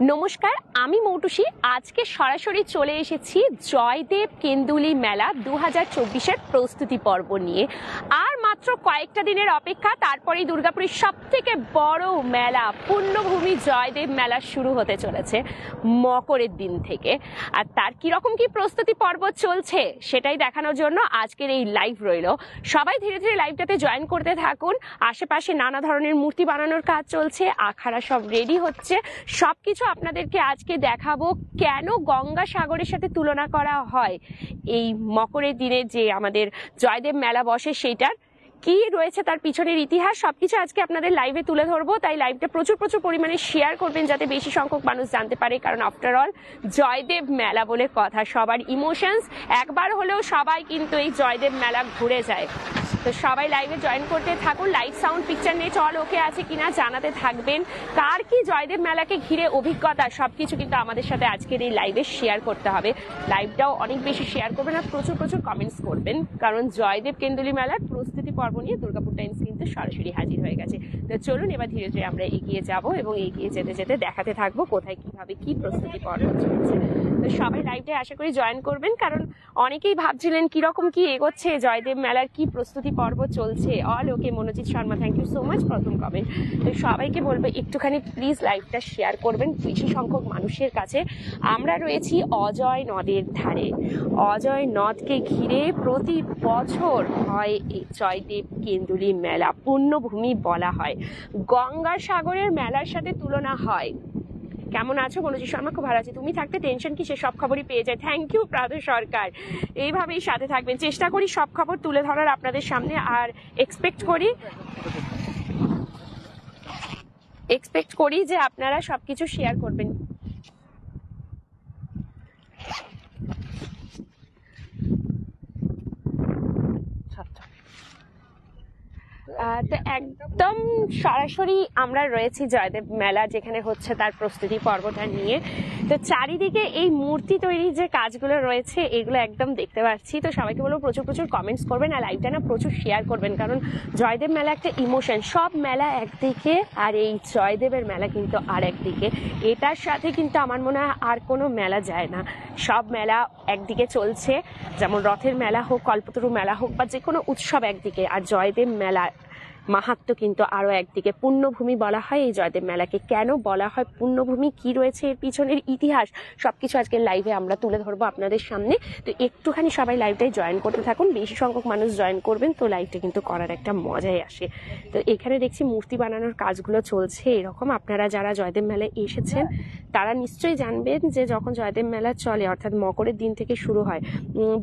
নমস্কার, আমি মৌটুসী। আজকে সরাসরি চলে এসেছি জয়দেব কেন্দুলি মেলা 2024-এর প্রস্তুতি পর্ব নিয়ে। আর মাত্র কয়েকটা দিনের অপেক্ষা, তারপরেই দুর্গাপুরের সব থেকে বড় মেলা পুণ্যভূমি জয়দেব মেলা শুরু হতে চলেছে মকরের দিন থেকে। আর তার কিরকম কি প্রস্তুতি পর্ব চলছে সেটাই দেখানোর জন্য আজকের এই লাইভ রইল। সবাই ধীরে ধীরে লাইভটাতে জয়েন করতে থাকুন। আশেপাশে নানা ধরনের মূর্তি বানানোর কাজ চলছে, আখাড়া সব রেডি হচ্ছে। সবকিছু আপনাদেরকে আজকে দেখাবো কেন গঙ্গাসাগরের সাথে তুলনা করা হয় এই মকরের দিনে যে আমাদের জয়দেব মেলা বসে, সেইটার কি রয়েছে তার পিছনের ইতিহাস সবকিছু আজকে আপনাদের লাইভে তুলে ধরবো। তাই লাইভটা প্রচুর পরিমাণে শেয়ার করবেন যাতে বেশি সংখ্যক মানুষ জানতে পারে, কারণ আফটার অল জয়দেব মেলা বলে কথা, সবার ইমোশনস একবার হলেও সবাই কিন্তু এই জয়দেব মেলা ঘুরে যায়। তো সবাই লাইভে জয়েন করতে থাকুন। Live sound picture net all ওকে আছে কিনা জানাতে থাকবেন। কার কি জয়দেব মেলাকে ঘিরে অভিজ্ঞতা সবকিছু কিন্তু আমাদের সাথে আজকের এই লাইভে শেয়ার করতে হবে। লাইভটাও অনেক বেশি শেয়ার করবেন আর প্রচুর কমেন্টস করবেন, কারণ জয়দেব কেন্দুলি মেলার প্রস্তুতি পর্ব নিয়ে দুর্গাপুর টাইমস কিন্তু সরাসরি হাজির হয়ে গেছে। তো চলুন এবার ধীরে ধীরে আমরা এগিয়ে যাব এবং এগিয়ে যেতে যেতে দেখাতে থাকবো কোথায় কিভাবে কি প্রস্তুতি পর্ব চলছে। তো সবাই লাইভে আশা করি জয়েন করবেন, কারণ অনেকেই ভাবছিলেন কিরকম কি এগোচ্ছে জয়দেব মেলার, কি প্রস্তুতি পর্ব চলছে। All okay, Manojit Sharma, thank you so much প্রথম কমেন্ট। তো সবাইকে বলবো একটুখানি প্লিজ লাইভটা শেয়ার করবেন বেশি সংখ্যক মানুষের কাছে। আমরা রয়েছি অজয় নদের ধারে। অজয় নদকে ঘিরে প্রতি বছর হয় এই জয়দেব কেন্দুলি মেলা, পুণ্যভূমি বলা হয়, গঙ্গাসাগরের মেলার সাথে তুলনা হয়। কেমন আছো মনোজিৎ শর্মা? খুব ভালো আছি। তুমি থাকতে টেনশন কি, সে সব খবরই পেয়ে যায়। থ্যাংক ইউ প্রাদ সরকার। এইভাবেই সাথে থাকবেন, চেষ্টা করি সব খবর তুলে ধরার আপনাদের সামনে। আর এক্সপেক্ট করি যে আপনারা সবকিছু শেয়ার করবেন। তো একদম সরাসরি আমরা রয়েছি জয়দেব মেলা যেখানে হচ্ছে তার প্রস্তুতি পর্বটা নিয়ে। তো চারিদিকে এই মূর্তি তৈরির যে কাজগুলো রয়েছে এগুলো একদম দেখতে পাচ্ছি। তো সবাইকে বলবো প্রচুর কমেন্টস করবেন আর লাইভটা না প্রচুর শেয়ার করবেন, কারণ জয়দেব মেলা একটা ইমোশন। সব মেলা একদিকে আর এই জয়দেবের মেলা কিন্তু আর একদিকে। এটার সাথে কিন্তু আমার মনে হয় আর কোনো মেলা যায় না। সব মেলা একদিকে চলছে, যেমন রথের মেলা হোক, কল্পতরু মেলা হোক বা যে কোনো উৎসব একদিকে, আর জয়দেব মেলা মাহাত্ম্য কিন্তু আরো একদিকে। পুণ্যভূমি বলা হয় এই জয়দেব মেলাকে। কেন বলা হয় পুণ্যভূমি, কি রয়েছে এর পিছনের ইতিহাস সবকিছু আজকে লাইভে আমরা তুলে ধরবো আপনাদের সামনে। তো একটুখানি সবাই লাইভটাই জয়েন করতে থাকুন, বেশি সংখ্যক মানুষ জয়েন করবেন তো লাইভটা কিন্তু করার একটা মজাই আসে। তো এখানে দেখছি মূর্তি বানানোর কাজগুলো চলছে এরকম। আপনারা যারা জয়দেব মেলায় এসেছেন তারা নিশ্চয়ই জানবেন যে যখন জয়দেব মেলা চলে অর্থাৎ মকরের দিন থেকে শুরু হয়।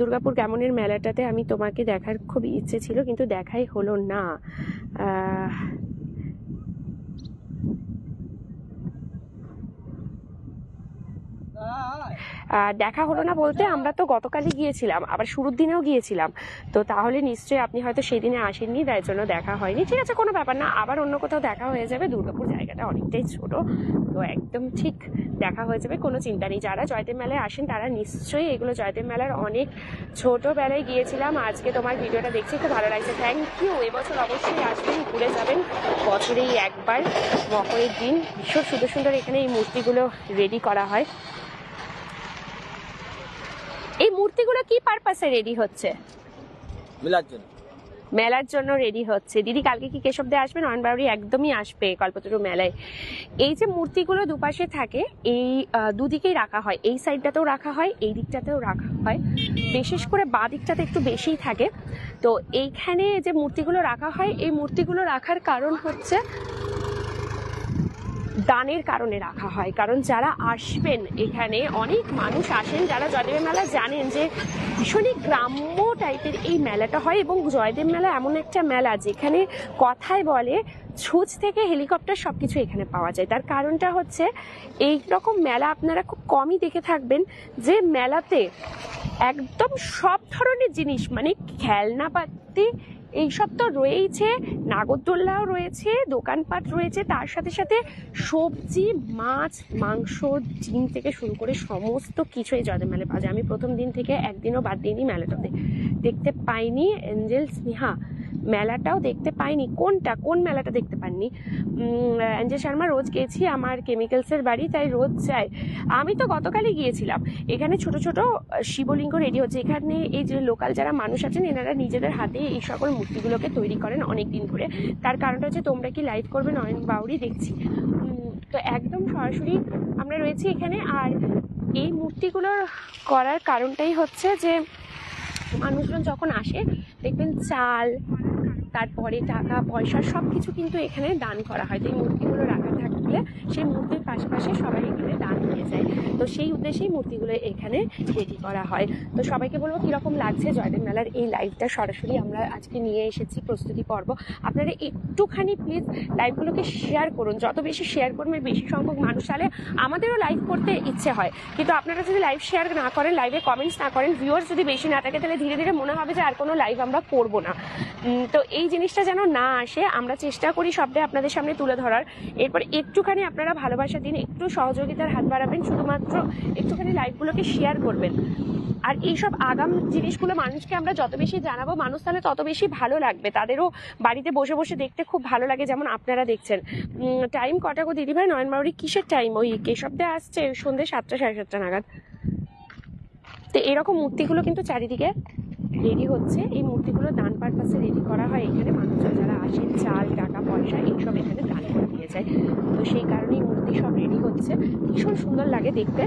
দুর্গাপুর কেমনের মেলাটাতে আমি তোমাকে দেখার খুব ইচ্ছে ছিল, কিন্তু দেখাই হলো না। দেখা হলো না বলতে আমরা তো গতকালই গিয়েছিলাম, আবার শুরুর দিনেও গিয়েছিলাম। তো তাহলে নিশ্চয়ই আপনি হয়তো সেই দিনে আসেননি, তাই জন্য দেখা হয়নি। ঠিক আছে, কোনো ব্যাপার না, আবার অন্য কোথাও দেখা হয়ে যাবে। দুর্গাপুর জায়গাটা অনেকটাই ছোট, তো একদম ঠিক দেখা হয়ে যাবে, কোনো চিন্তা নেই। যারা জয়দেব মেলায় আসেন তারা নিশ্চয়ই এগুলো জয়দেব মেলার অনেক ছোটবেলায় গিয়েছিলাম। আজকে তোমার ভিডিওটা দেখছি, খুব ভালো লাগছে, থ্যাংক ইউ। এবছর অবশ্যই আসবেন, ঘুরে যাবেন। বছরেই একবার মকরের দিন ভীষণ সুন্দর এখানে এই মূর্তিগুলো রেডি করা হয়। এই মূর্তিগুলো কি পারপাসে রেডি হচ্ছে? মেলার জন্য রেডি হচ্ছে। দিদি কালকে কি কেশব দে আসবে? নয়ন বাউরি একদমই আসবে কল্পতরু মেলায়। এই যে মূর্তিগুলো দুপাশে থাকে, এই দুদিকেই রাখা হয়, এই সাইডটাতেও রাখা হয়, এই দিকটাতেও রাখা হয়, বিশেষ করে বাঁ দিকটাতে একটু বেশিই থাকে। তো এইখানে যে মূর্তিগুলো রাখা হয়, এই মূর্তিগুলো রাখার কারণ হচ্ছে দানের কারণে রাখা হয়। কারণ যারা আসবেন এখানে, অনেক মানুষ আসেন যারা জয়দেব মেলা জানেন যে ভীষণই গ্রাম্য টাইপের এই মেলাটা হয়। এবং জয়দেব মেলা এমন একটা মেলা যেখানে কথায় বলে ছুঁচ থেকে হেলিকপ্টার সবকিছু এখানে পাওয়া যায়। তার কারণটা হচ্ছে এই রকম মেলা আপনারা খুব কমই দেখে থাকবেন যে মেলাতে একদম সব ধরনের জিনিস, মানে খেলনাপাতি এইসব তো রয়েইছে, নাগরদোল্লাও রয়েছে, দোকানপাট রয়েছে, তার সাথে সাথে সবজি, মাছ, মাংস, ডিম থেকে শুরু করে সমস্ত কিছু এই জয়দেব মেলায় পাওয়া যায়। আমি প্রথম দিন থেকে একদিনও বাদ দিইনি মেলাটাতে, দেখতে পাইনি। এঞ্জেল স্নেহা মেলাটাও দেখতে পাইনি। কোন মেলাটা দেখতে পাননি? অঞ্জয় শর্মা রোজ গেছি, আমার কেমিক্যালসের বাড়ি, তাই রোজ যাই। আমি তো গতকালই গিয়েছিলাম। এখানে ছোট ছোট শিবলিঙ্গ রেডি হচ্ছে। এখানে এই যে লোকাল যারা মানুষ আছেন, এনারা নিজেদের হাতে এই সকল মূর্তিগুলোকে তৈরি করেন অনেক দিন ধরে। তার কারণটা হচ্ছে তোমরা কি লাইভ করবে নয়ন বাউরি দেখছি। তো একদম সরাসরি আমরা রয়েছি এখানে। আর এই মূর্তিগুলোর করার কারণটাই হচ্ছে যে মানুষজন যখন আসে দেখবেন চাল, তারপরে টাকা পয়সা সব কিছু কিন্তু এখানে দান করা হয়। তো এই মূর্তিগুলো রাখা থাকলে সেই মূর্তির পাশাপাশি সবাই এখানে দান নিয়ে যায়। তো সেই উদ্দেশ্যেই মূর্তিগুলো এখানে রেডি করা হয়। তো সবাইকে বলবো কীরকম লাগছে জয়দেব মেলার এই লাইভটা সরাসরি আমরা আজকে নিয়ে এসেছি প্রস্তুতি পর্ব। আপনারা একটুখানি প্লিজ লাইভগুলোকে শেয়ার করুন। যত বেশি শেয়ার করবেন বেশি সংখ্যক মানুষ তাহলে আমাদেরও লাইভ করতে ইচ্ছে হয়। কিন্তু আপনারা যদি লাইভ শেয়ার না করেন, লাইভে কমেন্টস না করেন, ভিউয়ার্স যদি বেশি না থাকে, তাহলে ধীরে ধীরে মনে হবে যে আর কোনো লাইভ আমরা করবো না। তো এই জিনিসটা যেন না আসে, আমরা চেষ্টা করি সবটাই আপনাদের সামনে তুলে ধরার। এরপর একটুখানি আপনারা ভালোবাসা দিন, একটু সহযোগিতার হাত বাড়াবেন, শুধুমাত্র একটুখানি লাইভগুলোকে শেয়ার করবেন। আর এইসব আগাম জিনিসগুলো মানুষকে আমরা যত বেশি জানাবো, মানুষ তাহলে তত বেশি ভালো লাগবে, তাদেরও বাড়িতে বসে বসে দেখতে খুব ভালো লাগে, যেমন আপনারা দেখছেন। টাইম কটা গো দিদিভাই নয়ন বাউরি? কিসের টাইম? ওই কেশবদে আসছে সন্ধ্যে 7টা 7:30 নাগাদ। তো এরকম মূর্তিগুলো কিন্তু চারিদিকে রেডি হচ্ছে। এই মূর্তিগুলো দান পারপাসে রেডি করা হয়। এখানে মানুষজন যারা আসেন চাল, টাকা পয়সা এইসব এখানে দান করে দিয়ে যায়। তো সেই কারণেই মূর্তি সব রেডি হচ্ছে, ভীষণ সুন্দর লাগে দেখতে।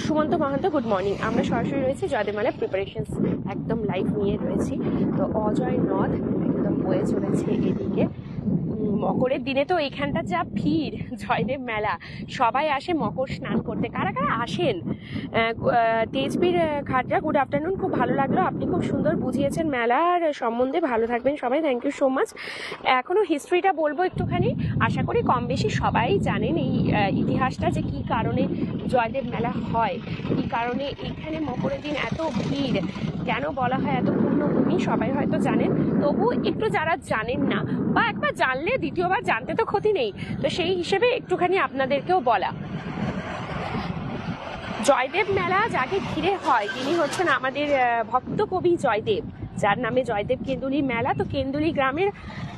সুমন্ত মহান্ত, গুড মর্নিং। আমরা সরাসরি রয়েছি জয়দেব মেলার প্রিপারেশনস একদম লাইভ নিয়ে রয়েছি। তো অজয় নদ একদম বয়ে চলেছে এদিকে। মকরের দিনে তো এখানটা যা ভিড়, জয়দেব মেলা, সবাই আসে মকর স্নান করতে। কারা কারা আসেন? তেজবীর খাটরা, গুড আফটারনুন, খুব ভালো লাগলো, আপনি খুব সুন্দর বুঝিয়েছেন মেলার সম্বন্ধে, ভালো থাকবেন সবাই, থ্যাংক ইউ সো মাচ। এখনও হিস্ট্রিটা বলবো একটুখানি, আশা করি কম বেশি সবাই জানেন এই ইতিহাসটা, যে কী কারণে জয়দেব মেলা হয়, কী কারণে এখানে মকরের দিন এত ভিড়, কেন বলা হয় এত পূর্ণভূমি, সবাই হয়তো জানেন। তবু একটু যারা জানেন না, বা একবার জানলে দ্বিতীয়বার জানতে তো ক্ষতি নেই, তো সেই হিসেবে একটুখানি আপনাদেরকেও বলা। জয়দেব মেলা যাকে ঘিরে হয় তিনি হচ্ছেন আমাদের ভক্ত কবি জয়দেব, যার নামে জয়দেব কেন্দুলি মেলা। তো কেন্দুলি গ্রামের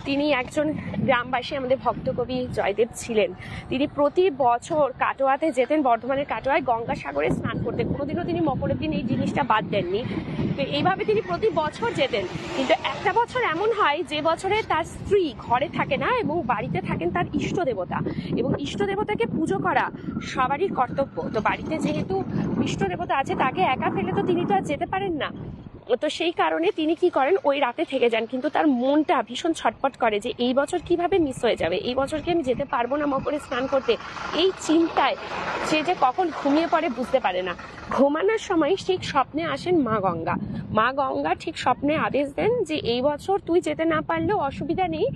তিনি একজন গ্রামবাসী, আমাদের ভক্ত কবি জয়দেব ছিলেন। তিনি প্রতি বছর কাটোয়াতে যেতেন, বর্ধমানের কাটোয়ায় গঙ্গাসাগরে স্নান করতে। কোনোদিনও তিনি মকরের দিন এই জিনিসটা বাদ দেননি। তো এইভাবে তিনি প্রতি বছর যেতেন। কিন্তু একটা বছর এমন হয় যে বছরে তার স্ত্রী ঘরে থাকে না এবং বাড়িতে থাকেন তার ইষ্ট দেবতা, এবং ইষ্ট দেবতাকে পুজো করা সবারই কর্তব্য। তো বাড়িতে যেহেতু ইষ্ট দেবতা আছে, তাকে একা ফেলে তো তিনি তো আর যেতে পারেন না। তো সেই কারণে তিনি কি করেন, ওই রাতে থেকে যান। কিন্তু তার মনটা ভীষণ ছটপট করে যে এই বছর কিভাবে মিস হয়ে যাবে, এই বছর কি আমি যেতে পারবো না মকরে স্নান করতে। এই চিন্তায় সে যে কখন ঘুমিয়ে পড়ে বুঝতে পারে না। ঘুমানোর সময় ঠিক স্বপ্নে আসেন মা গঙ্গা। মা গঙ্গা ঠিক স্বপ্নে আদেশ দেন যে এই বছর তুই যেতে না পারলেও অসুবিধা নেই,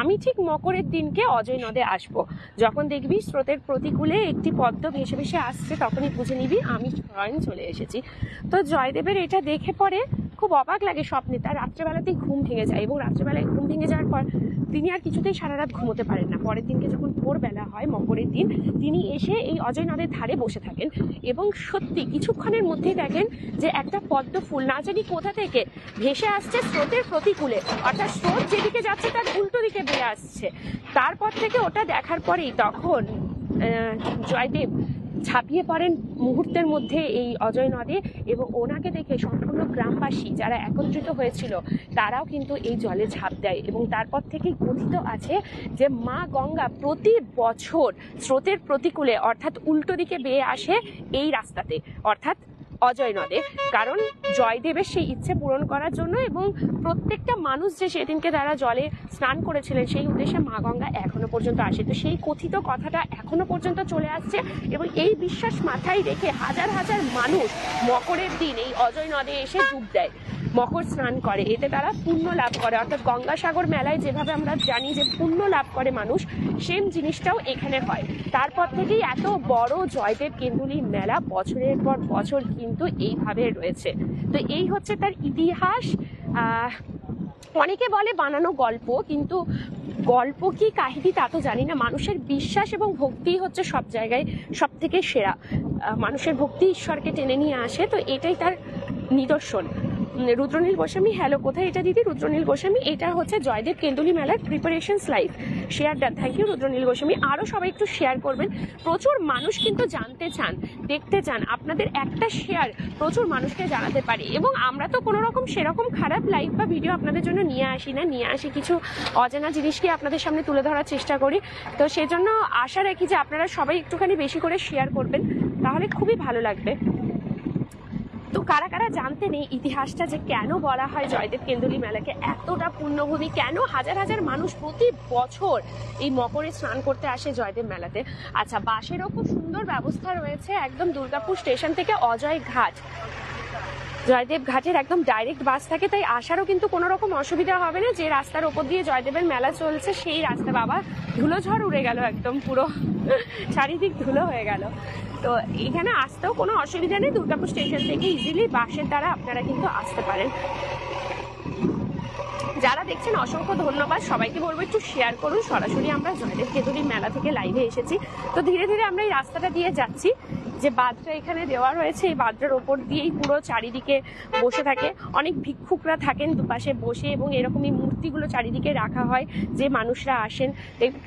আমি ঠিক মকরের দিনকে অজয় নদে আসবো। যখন দেখবি স্রোতের প্রতিকূলে একটি পদ্ম ভেসে ভেসে আসছে, তখনই বুঝে নিবি আমি স্বয়ং চলে এসেছি। তো জয়দেবের এটা দেখে পরে খুব অবাক লাগে স্বপ্নে, তার রাত্রেবেলাতেই ঘুম ভেঙে যায়, এবং রাত্রেবেলায় ঘুম ভেঙে যাওয়ার পর তিনি আর কিছুতেই সারা রাত ঘুমোতে পারেন না। পরের দিনকে যখন ভোরবেলা হয় মকরের দিন, তিনি এসে এই অজয় নদের ধারে বসে থাকেন, এবং সত্যি কিছুক্ষণের মধ্যেই দেখেন যে একটা পদ্ম ফুল না জানি কোথা থেকে ভেসে আসছে স্রোতের প্রতিকূলে, অর্থাৎ স্রোত যেদিকে যাচ্ছে তার উল্টো দিকে বেয়ে আসছে। তারপর থেকে ওটা দেখার পরেই তখন জয়দেব ঝাঁপিয়ে পড়েন মুহূর্তের মধ্যে এই অজয় নদে, এবং ওনাকে দেখে সম্পূর্ণ গ্রামবাসী যারা একত্রিত হয়েছিল তারাও কিন্তু এই জলে ঝাঁপ দেয়। এবং তারপর থেকেই কথিত আছে যে মা গঙ্গা প্রতি বছর স্রোতের প্রতিকূলে অর্থাৎ উল্টো দিকে বেয়ে আসে এই রাস্তাতে, অর্থাৎ অজয় নদে, কারণ জয়দেবের সেই ইচ্ছে পূরণ করার জন্য, এবং প্রত্যেকটা মানুষ যে সেদিনকে তারা জলে স্নান করেছিলেন সেই উদ্দেশ্যে মা গঙ্গা এখনো পর্যন্ত আসে। তো সেই কথিত কথাটা এখনো পর্যন্ত চলে আসছে, এবং এই বিশ্বাস মাথায় রেখে হাজার হাজার মানুষ মকরের দিন এই অজয় নদে এসে ডুব দেয়, মকর স্নান করে, এতে তারা পুণ্য লাভ করে। অর্থাৎ গঙ্গাসাগর মেলায় যেভাবে আমরা জানি যে পুণ্য লাভ করে মানুষ, সেম জিনিসটাও এখানে হয়। তারপর থেকেই এত বড় জয়দেব কেন্দুলি মেলা বছরের পর বছর কিন্তু এইভাবে রয়েছে। তো এই হচ্ছে তার ইতিহাস। অনেকে বলে বানানো গল্প, কিন্তু গল্প কি কাহিনী তা তো জানি না। মানুষের বিশ্বাস এবং ভক্তি হচ্ছে সব জায়গায় সব থেকে সেরা। মানুষের ভক্তি ঈশ্বরকে টেনে নিয়ে আসে, তো এটাই তার নিদর্শন। রুদ্রনীল গোস্বামী, হ্যালো, কোথায় এটা দিদি? রুদ্রনীল গোস্বামী, এটা হচ্ছে জয়দেব কেন্দুলি মেলার preparations live. Share done, thank you Rudranil Goswami. আরও সবাই একটু শেয়ার করবেন, প্রচুর মানুষ কিন্তু জানতে চান, দেখতে চান, আপনাদের একটা শেয়ার প্রচুর মানুষকে জানাতে পারে। এবং আমরা তো কোনো রকম সেরকম খারাপ লাইভ বা ভিডিও আপনাদের জন্য নিয়ে আসি না, নিয়ে আসি কিছু অজানা জিনিসকে আপনাদের সামনে তুলে ধরার চেষ্টা করি। তো সেজন্য আশা রাখি যে আপনারা সবাই একটুখানি বেশি করে শেয়ার করবেন, তাহলে খুবই ভালো লাগবে। তো কারা কারা জানতে নেই ইতিহাসটা, যে কেন বলা হয় জয়দেব কেন্দুলি মেলাকে এতটা পুণ্যভূমি, কেন হাজার হাজার মানুষ প্রতি বছর এই মকরে স্নান করতে আসে জয়দেব মেলাতে। আচ্ছা, বাসেরও খুব সুন্দর ব্যবস্থা রয়েছে একদম দুর্গাপুর স্টেশন থেকে অজয় ঘাট, জয়দেব ঘাটের একদম ডাইরেক্ট বাস থাকে, তাই আসারও কিন্তু কোনো রকম অসুবিধা হবে না। যে রাস্তার ওপর দিয়ে জয়দেবের মেলা চলছে সেই রাস্তা, বাবা ধুলো ঝড় উড়ে গেল, একদম পুরো চারিদিক ধুলো হয়ে গেল। তো এখানে আসতেও কোনো অসুবিধা নেই, দুর্গাপুর স্টেশন থেকে ইজিলি বাসের দ্বারা আপনারা কিন্তু আসতে পারেন। যারা দেখছেন অসংখ্য ধন্যবাদ, সবাইকে বলবো একটু শেয়ার করুন। সরাসরি আমরা জয়দেব কেন্দুলি মেলা থেকে লাইভে এসেছি, তো ধীরে ধীরে আমরা এই রাস্তাটা দিয়ে যাচ্ছি। যে বাঁধটা এখানে দেওয়া রয়েছে, এই বাঁধটার ওপর দিয়েই পুরো চারিদিকে বসে থাকে অনেক ভিক্ষুকরা, থাকেন দুপাশে বসে, এবং এরকমই মূর্তিগুলো চারিদিকে রাখা হয়। যে মানুষরা আসেন,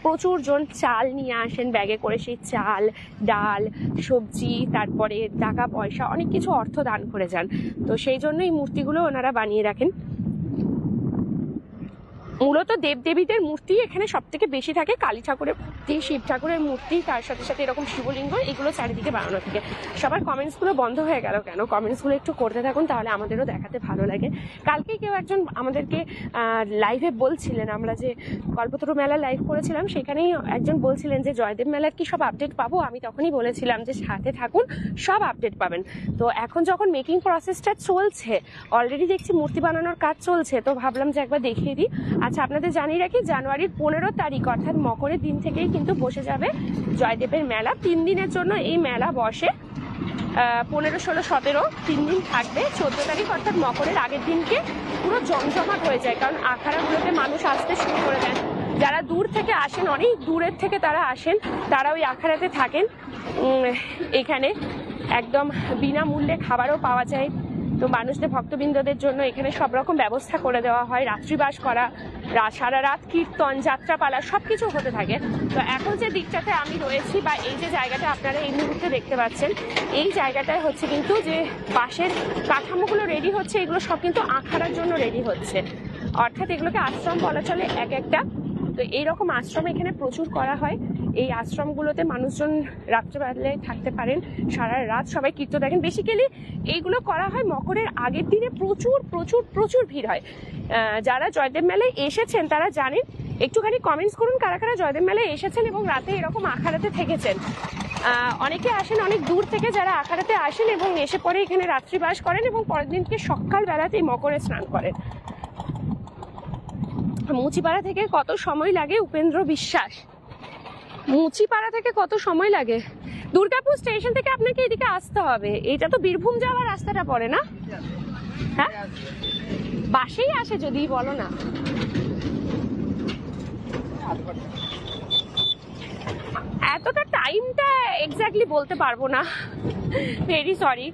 প্রচুর জন চাল নিয়ে আসেন ব্যাগে করে, সেই চাল, ডাল, সবজি, তারপরে টাকা পয়সা, অনেক কিছু অর্থ দান করে যান। তো সেই জন্য এই মূর্তিগুলো ওনারা বানিয়ে রাখেন। মূলত দেবদেবীদের মূর্তি এখানে সব থেকে বেশি থাকে, কালী ঠাকুরের মূর্তি, শিব ঠাকুরের মূর্তি, তার সাথে সাথে এরকম শিবলিঙ্গ, এগুলো চারিদিকে বানানো থাকে। সবার কমেন্টসগুলো বন্ধ হয়ে গেল কেন? কমেন্টসগুলো একটু করতে থাকুন, তাহলে আমাদেরও দেখাতে ভালো লাগে। কালকে কেউ একজন আমাদেরকে লাইভে বলছিলেন, আমরা যে কল্পতরু মেলা লাইভ করেছিলাম সেখানেই একজন বলছিলেন যে জয়দেব মেলার কি সব আপডেট পাবো? আমি তখনই বলেছিলাম যে সাথে থাকুন, সব আপডেট পাবেন। তো এখন যখন মেকিং প্রসেসটা চলছে, অলরেডি দেখছি মূর্তি বানানোর কাজ চলছে, তো ভাবলাম যে একবার দেখিয়ে দিই। আচ্ছা, আপনাদের জানিয়ে রাখি, জানুয়ারির 15 তারিখ অর্থাৎ মকরের দিন থেকেই কিন্তু বসে যাবে জয়দেবের মেলা। 3 দিনের জন্য এই মেলা বসে, 15, 16, 17 3 দিন থাকবে। 14 তারিখ অর্থাৎ মকরের আগের দিনকে পুরো জমজমাট হয়ে যায়, কারণ আখাড়াগুলোতে মানুষ আসতে শুরু করে দেন। যারা দূর থেকে আসেন, অনেক দূরের থেকে তারা আসেন, তারা ওই আখাড়াতে থাকেন। এখানে একদম বিনামূল্যে খাবারও পাওয়া যায়। তো মানুষদের, ভক্তবৃন্দদের জন্য এখানে সব রকম ব্যবস্থা করে দেওয়া হয়, রাত্রিবাস করা, সারা রাত কীর্তন, যাত্রাপালা সবকিছু হতে থাকে। তো এখন যে দিকটাতে আমি রয়েছি, বা এই যে জায়গাটা আপনারা এই মুহূর্তে দেখতে পাচ্ছেন, এই জায়গাটায় হচ্ছে কিন্তু যে বাঁশের কাঠামোগুলো রেডি হচ্ছে, এগুলো সব কিন্তু আখাড়ার জন্য রেডি হচ্ছে, অর্থাৎ এগুলোকে আশ্রম বলা চলে এক একটা। তো এইরকম আশ্রম এখানে প্রচুর করা হয়। এই আশ্রমগুলোতে মানুষজন রাত্রেবেলায় থাকতে পারেন, সারা রাত সবাই কীর্তন দেখেন। বেসিক্যালি এইগুলো করা হয় মকরের আগের দিনে, প্রচুর প্রচুর প্রচুর ভিড় হয়। যারা জয়দেব মেলায় এসেছেন তারা জানেন, একটুখানি কমেন্টস করুন কারা কারা জয়দেব মেলায় এসেছেন এবং রাতে এরকম আখাড়াতে থেকেছেন। অনেকে আসেন অনেক দূর থেকে, যারা আখাড়াতে আসেন এবং এসে পরে এখানে রাত্রিবাস করেন এবং পরের দিনকে সকালবেলাতেই মকরে স্নান করেন। মুচিপাড়া থেকে কত সময় লাগে? উপেন্দ্র বিশ্বাস, মুচিপাড়া থেকে কত সময় লাগে? দুর্গাপুর স্টেশন থেকে আপনাকে এদিকে আসতে হবে, এটা তো বীরভূম যাওয়ার রাস্তাটা পড়ে না? হ্যাঁ, বাসেই আসে যদি বলো না। এতটা টাইমটা এক্স্যাক্টলি বলতে পারবো না, ভেরি সরি।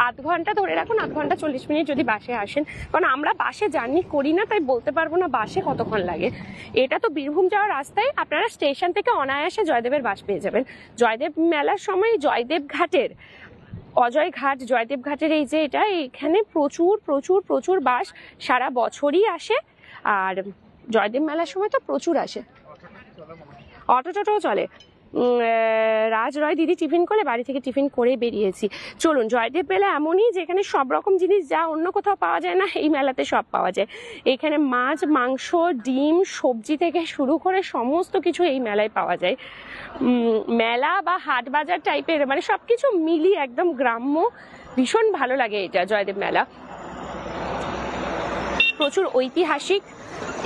আধ ঘন্টা ধরে রাখুন, আধ ঘন্টা 40 মিনিট যদি বাসে আসেন, কারণ আমরা বাসে জার্নি করি না, তাই বলতে পারবো না বাসে কতক্ষণ লাগে। এটা তো বীরভূম যাওয়ার রাস্তায়, আপনারা স্টেশন থেকে অনায়াসে জয়দেবের বাস পেয়ে যাবেন। জয়দেব মেলার সময় জয়দেব ঘাটের, অজয় ঘাট, জয়দেব ঘাটের এই যে এটা, এখানে প্রচুর প্রচুর প্রচুর বাস সারা বছরই আসে, আর জয়দেব মেলার সময় তো প্রচুর আসে। অটো টোটোও চলে। রাজ রয় দিদি টিফিন করলে? বাড়ি থেকে টিফিন করে বেরিয়েছি। চলুন, জয়দেব মেলা এমনই যেখানে সব রকম জিনিস যা অন্য কোথাও পাওয়া যায় না, এই মেলাতে সব পাওয়া যায়। এখানে মাছ, মাংস, ডিম, সবজি থেকে শুরু করে সমস্ত কিছু এই মেলায় পাওয়া যায়। মেলা বা হাট বাজার টাইপের, মানে সবকিছু মিলিয়ে একদম গ্রাম্য, ভীষণ ভালো লাগে এটা জয়দেব মেলা। প্রচুর ঐতিহাসিক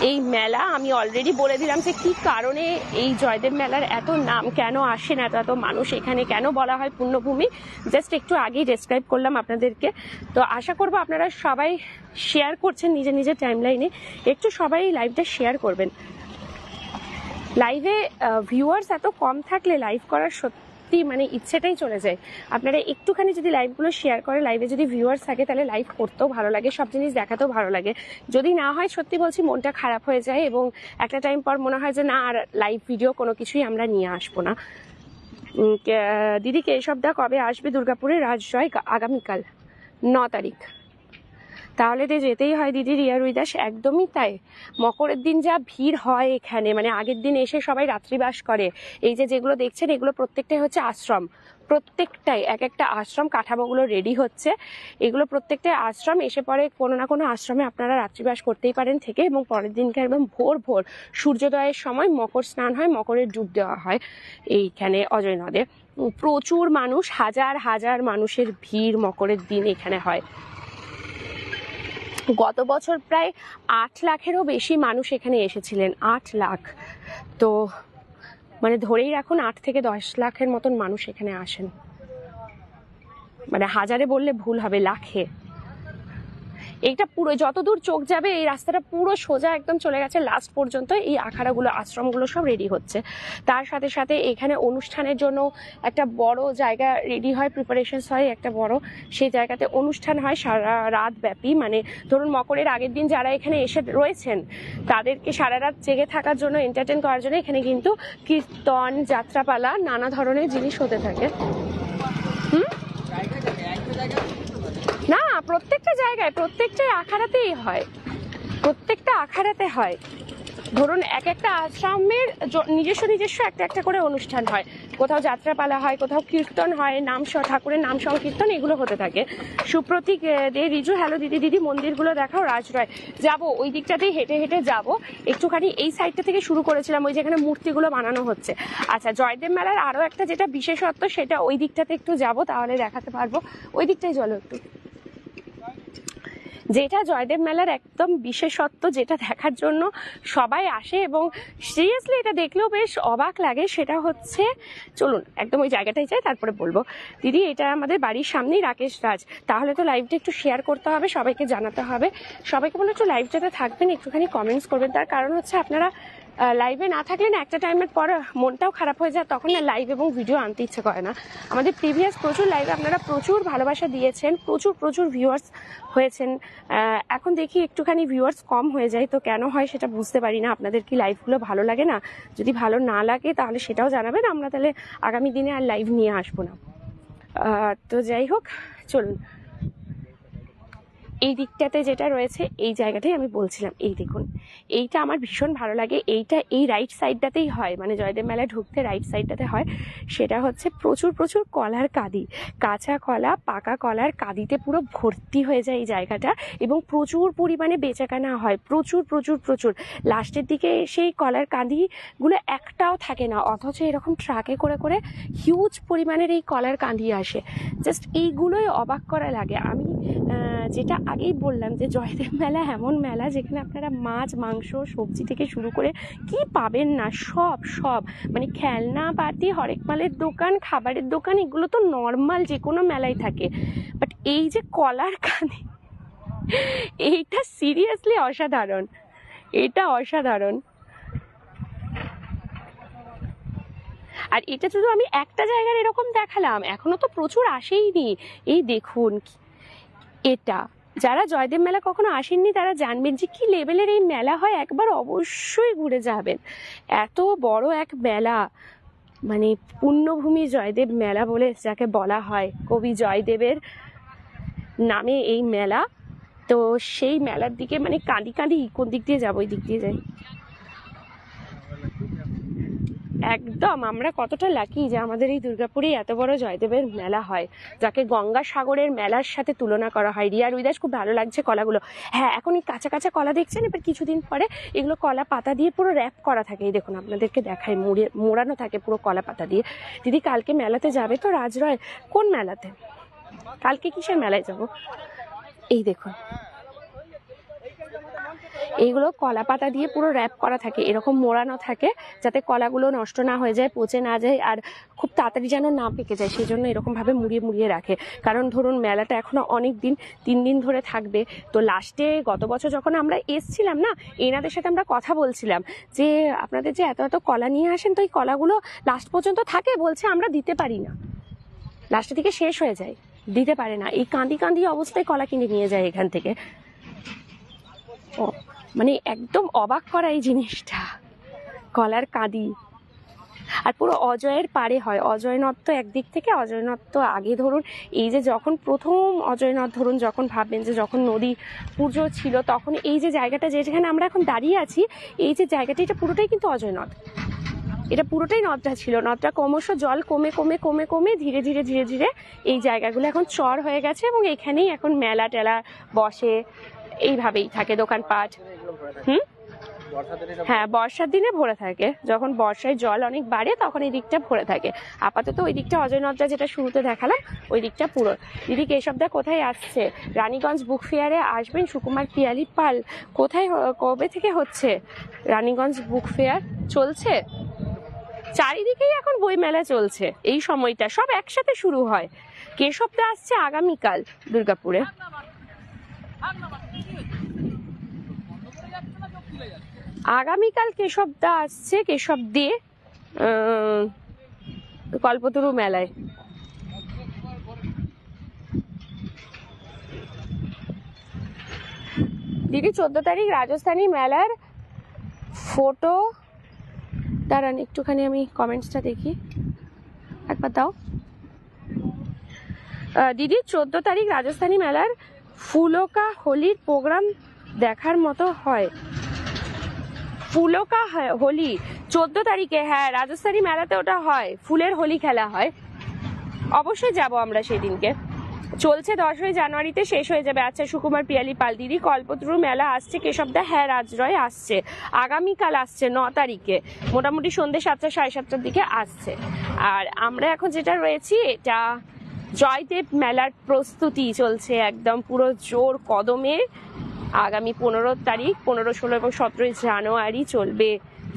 এই মেলা। আমি অলরেডি বলে দিলাম যে কি কারণে এই জয়দেব মেলার এত নাম, কেন আসেন এত এত মানুষ এখানে, কেন বলা হয় পুণ্যভূমি, জাস্ট একটু আগেই ডেসক্রাইব করলাম আপনাদেরকে। তো আশা করব আপনারা সবাই শেয়ার করছেন নিজের নিজের টাইমলাইনে, একটু সবাই লাইভটা শেয়ার করবেন। লাইভে ভিউয়ার্স এত কম থাকলে লাইভ করার সত্যি মানে ইচ্ছেটাই চলে যায়। আপনারা একটুখানি যদি লাইভগুলো শেয়ার করে, লাইভে যদি ভিউয়ার্স থাকে তাহলে লাইভ করতেও ভালো লাগে, সব জিনিস দেখাতেও ভালো লাগে। যদি না হয় সত্যি বলছি মনটা খারাপ হয়ে যায় এবং একটা টাইম পর মনে হয় যে না আর লাইভ ভিডিও কোনো কিছুই আমরা নিয়ে আসবো না। দিদি কেশবদা কবে আসবে দুর্গাপুরে রাজজয়? আগামীকাল 9 তারিখ। তাহলে তো যেতেই হয় দিদি রিয়া রুইদাস। একদমই তাই, মকরের দিন যা ভিড় হয় এখানে, মানে আগের দিন এসে সবাই রাত্রিবাস করে। এই যে যেগুলো দেখছেন এগুলো প্রত্যেকটাই হচ্ছে আশ্রম, প্রত্যেকটাই এক একটা আশ্রম, কাঠামোগুলো রেডি হচ্ছে, এগুলো প্রত্যেকটাই আশ্রম। এসে পরে কোনো না কোনো আশ্রমে আপনারা রাত্রিবাস করতেই পারেন থেকে, এবং পরের দিনকে একদম ভোর ভোর সূর্যোদয়ের সময় মকর স্নান হয়, মকরের ডুব দেওয়া হয় এইখানে অজয় নদে। প্রচুর মানুষ, হাজার হাজার মানুষের ভিড় মকরের দিন এখানে হয়। গত বছর প্রায় 8 লাখেরও বেশি মানুষ এখানে এসেছিলেন, 8 লাখ। তো মানে ধরেই রাখুন 8 থেকে 10 লাখের মতন মানুষ এখানে আসেন, মানে হাজারে বললে ভুল হবে, লাখে। এইটা পুরো যতদূর চোখ যাবে এই রাস্তাটা পুরো সোজা একদম চলে গেছে লাস্ট পর্যন্ত। এই আখাড়াগুলো, আশ্রমগুলো সব রেডি হচ্ছে। তার সাথে সাথে এখানে অনুষ্ঠানের জন্য একটা বড় জায়গা রেডি হয়, প্রিপারেশনস হয় একটা বড়, সেই জায়গাতে অনুষ্ঠান হয় সারা রাত ব্যাপী। মানে ধরুন মকরের আগের দিন যারা এখানে এসে রয়েছেন তাদেরকে সারা রাত জেগে থাকার জন্য, এন্টারটেন করার জন্য এখানে কিন্তু কীর্তন, যাত্রাপালা, নানা ধরনের জিনিস হতে থাকে। না, প্রত্যেকটা জায়গায়, প্রত্যেকটা আখাড়াতেই হয়, প্রত্যেকটা আখাড়াতে হয়। ধরুন এক একটা আশ্রমের নিজস্ব একটা একটা করে অনুষ্ঠান হয়, কোথাও যাত্রাপালা হয়, কোথাও কীর্তন হয়, ঠাকুরের নাম সংকীর্তন, এগুলো হতে থাকে। সুপ্রতীক দে রিজু, হ্যালো দিদি। দিদি মন্দিরগুলো দেখাও রাজরয়। যাব, ওই দিকটাতেই হেঁটে হেঁটে যাব একটুখানি। এই সাইডটা থেকে শুরু করেছিলাম, ওই যেখানে মূর্তিগুলো বানানো হচ্ছে। আচ্ছা, জয়দেব মেলার আরও একটা যেটা বিশেষত্ব, সেটা ওই দিকটাতে একটু যাব, তাহলে দেখাতে পারবো। ওই দিকটাই চলো একটু। যেটা জয়দেব মেলার একদম বিশেষত্ব, যেটা দেখার জন্য সবাই আসে এবং সিরিয়াসলি এটা দেখলেও বেশ অবাক লাগে, সেটা হচ্ছে, চলুন একদম ওই জায়গাটাই যাই, তারপরে বলবো। দিদি এটা আমাদের বাড়ির সামনেই রাকেশ রাজ। তাহলে তো লাইভটা একটু শেয়ার করতে হবে, সবাইকে জানাতে হবে। সবাইকে বলে একটু লাইভটাতে থাকবেন, একটুখানি কমেন্টস করবেন। তার কারণ হচ্ছে আপনারা লাইভে না থাকলে না একটা টাইমের পর মনটাও খারাপ হয়ে যায়, তখন না লাইভ এবং ভিডিও আনতে ইচ্ছে করে না। আমাদের প্রিভিয়াস প্রচুর লাইভে আপনারা প্রচুর ভালোবাসা দিয়েছেন, প্রচুর ভিউয়ার্স হয়েছেন। এখন দেখি একটুখানি ভিউয়ার্স কম হয়ে যায়, তো কেন হয় সেটা বুঝতে পারি না। আপনাদের কি লাইভগুলো ভালো লাগে না? যদি ভালো না লাগে তাহলে সেটাও জানাবেন, আমরা তাহলে আগামী দিনে আর লাইভ নিয়ে আসবো না। তো যাই হোক, চলুন এই দিকটাতে যেটা রয়েছে এই জায়গাটাই আমি বলছিলাম। এই দেখুন, এইটা আমার ভীষণ ভালো লাগে। এইটা এই রাইট সাইডটাতেই হয়, মানে জয়দেব মেলায় ঢুকতে রাইট সাইডটাতে হয়। সেটা হচ্ছে প্রচুর কলার কাঁদি, কাঁচা কলা, পাকা কলার কাঁদিতে পুরো ভর্তি হয়ে যায় এই জায়গাটা, এবং প্রচুর পরিমাণে বেচাকেনা হয়, প্রচুর। লাস্টের দিকে সেই কলার কাঁদিগুলো একটাও থাকে না, অথচ এরকম ট্রাকে করে হিউজ পরিমাণের এই কলার কাঁদি আসে। জাস্ট এইগুলোই অবাক করা লাগে। আমি যেটা আগেই বললাম যে জয়দেব মেলা এমন মেলা যেখানে আপনারা মাছ, মাংস, সবজি থেকে শুরু করে কি পাবেন না, সব মানে খেলনা পাতি, হরেক মালের দোকান, খাবারের দোকান, এগুলো তো নর্মাল যে কোনো মেলায় থাকে। বাট এই যে কলার কাঁদি, এইটা সিরিয়াসলি অসাধারণ, এটা অসাধারণ। আর এটা শুধু আমি একটা জায়গার এরকম দেখালাম, এখনো তো প্রচুর আসেইনি। এই দেখুন, এটা যারা জয়দেব মেলা কখনো আসেননি তারা জানবেন যে কি লেভেলের এই মেলা হয়, একবার অবশ্যই ঘুরে যাবেন। এত বড় এক মেলা, মানে পুণ্যভূমি জয়দেব মেলা বলে যাকে বলা হয়, কবি জয়দেবের নামে এই মেলা। তো সেই মেলার দিকে মানে কাঁদি কোন দিক দিয়ে যাবো, ওই দিক দিয়ে যাই। একদম আমরা কতটা লাকি যে আমাদের এই দুর্গাপুরে এত বড় জয়দেবের মেলা হয়, যাকে গঙ্গাসাগরের মেলার সাথে তুলনা করা হয়। রিয়া রুইদাস, খুব ভালো লাগছে কলাগুলো। হ্যাঁ, এখন এই কাঁচা কলা দেখছেন, এবার কিছুদিন পরে এগুলো কলা পাতা দিয়ে পুরো র্যাপ করা থাকে। এই দেখুন, আপনাদেরকে দেখাই, মোড়ানো থাকে পুরো কলা পাতা দিয়ে। দিদি কালকে মেলাতে যাবে তো রাজরয়? কোন মেলাতে? কালকে কিসের মেলায় যাব? এই দেখুন, এইগুলো কলা পাতা দিয়ে পুরো র্যাপ করা থাকে, এরকম মোড়ানো থাকে যাতে কলাগুলো নষ্ট না হয়ে যায়, পচে না যায়, আর খুব তাড়াতাড়ি যেন না পেকে যায়, সেই জন্য এরকম ভাবে মুড়িয়ে মুড়িয়ে রাখে। কারণ ধরুন মেলাটা এখনো অনেক দিন, 3 দিন ধরে থাকবে। তো লাস্টে গত বছর যখন আমরা এসছিলাম না, এনাদের সাথে আমরা কথা বলছিলাম যে আপনাদের যে এত এত কলা নিয়ে আসেন, তো এই কলাগুলো লাস্ট পর্যন্ত থাকে, বলছে আমরা দিতে পারি না, লাস্টের দিকে শেষ হয়ে যায়, দিতে পারে না। এই কাঁদি কাঁদি অবস্থায় কলা কিনে নিয়ে যায় এখান থেকে। ও মানে একদম অবাক করা এই জিনিসটা, কলার কাঁদি। আর পুরো অজয়ের পারে হয়, অজয় নদ তো একদিক থেকে, অজয় নদ তো আগে ধরুন এই যে যখন প্রথম অজয় নদ ধরুন, যখন ভাববেন যে যখন নদী পুজো ছিল, তখন এই যে জায়গাটা যেখানে আমরা এখন দাঁড়িয়ে আছি, এই যে জায়গাটা, এটা পুরোটাই কিন্তু অজয় নদ, এটা পুরোটাই নদটা ছিল। নদটা ক্রমশ জল কমে কমে কমে কমে ধীরে ধীরে ধীরে ধীরে এই জায়গাগুলো এখন চর হয়ে গেছে, এবং এখানেই এখন মেলা টেলা বসে, এইভাবেই থাকে দোকানপাট। হ্যাঁ, বর্ষার দিনে ভরে থাকে, যখন বর্ষায় জল অনেক বাড়ে তখন এই দিকটা ভরে থাকে। আপাতত ওই দিকটা অজয় নদটা যেটা শুরুতে দেখালাম, ওই দিকটা পুরো। দিদি কেশবদা কোথায় আসছে? রানীগঞ্জ বুক ফেয়ারে আসবেন, সুকুমার পিয়ালি পাল। কোথায়, কবে থেকে হচ্ছে রানীগঞ্জ বুক ফেয়ার? চলছে চারিদিকেই এখন বই মেলা চলছে, এই সময়টা সব একসাথে শুরু হয়। কেশবদা আসছে আগামীকাল দুর্গাপুরে। আগামীকাল কেশবদা আসছে, কেশব দে কল্পতরু মেলায়। দিদি 14 তারিখ রাজস্থানী মেলার ফটো, দাঁড়ান একটুখানি আমি কমেন্টসটা দেখি, একবার দাও। দিদি 14 তারিখ রাজস্থানী মেলার ফুলকা হোলির প্রোগ্রাম দেখার মতো হয়। ফুলকা হোলি 14 তারিখে, হ্যাঁ রাজস্থানী মেলাতে ওটা হয়, ফুলের হোলি খেলা হয়, অবশ্যই যাব আমরা সেদিনকে। চলছে 10ই জানুয়ারিতে শেষ হয়ে যাবে। আচ্ছা সুকুমার পিয়ালি পাল, দিদি কল্পতরু মেলা আসছে কেশবদা? হ্যাঁ রাজরয় আসছে, আগামীকাল আসছে 9 তারিখে, মোটামুটি সন্ধ্যে 7টা 7:30টার দিকে আসছে। আর আমরা এখন যেটা রয়েছি, এটা জয়দেব মেলার প্রস্তুতি চলছে একদম পুরো জোর কদমে। আগামী 15 তারিখ, 15, 16 এবং 17 জানুয়ারি চলবে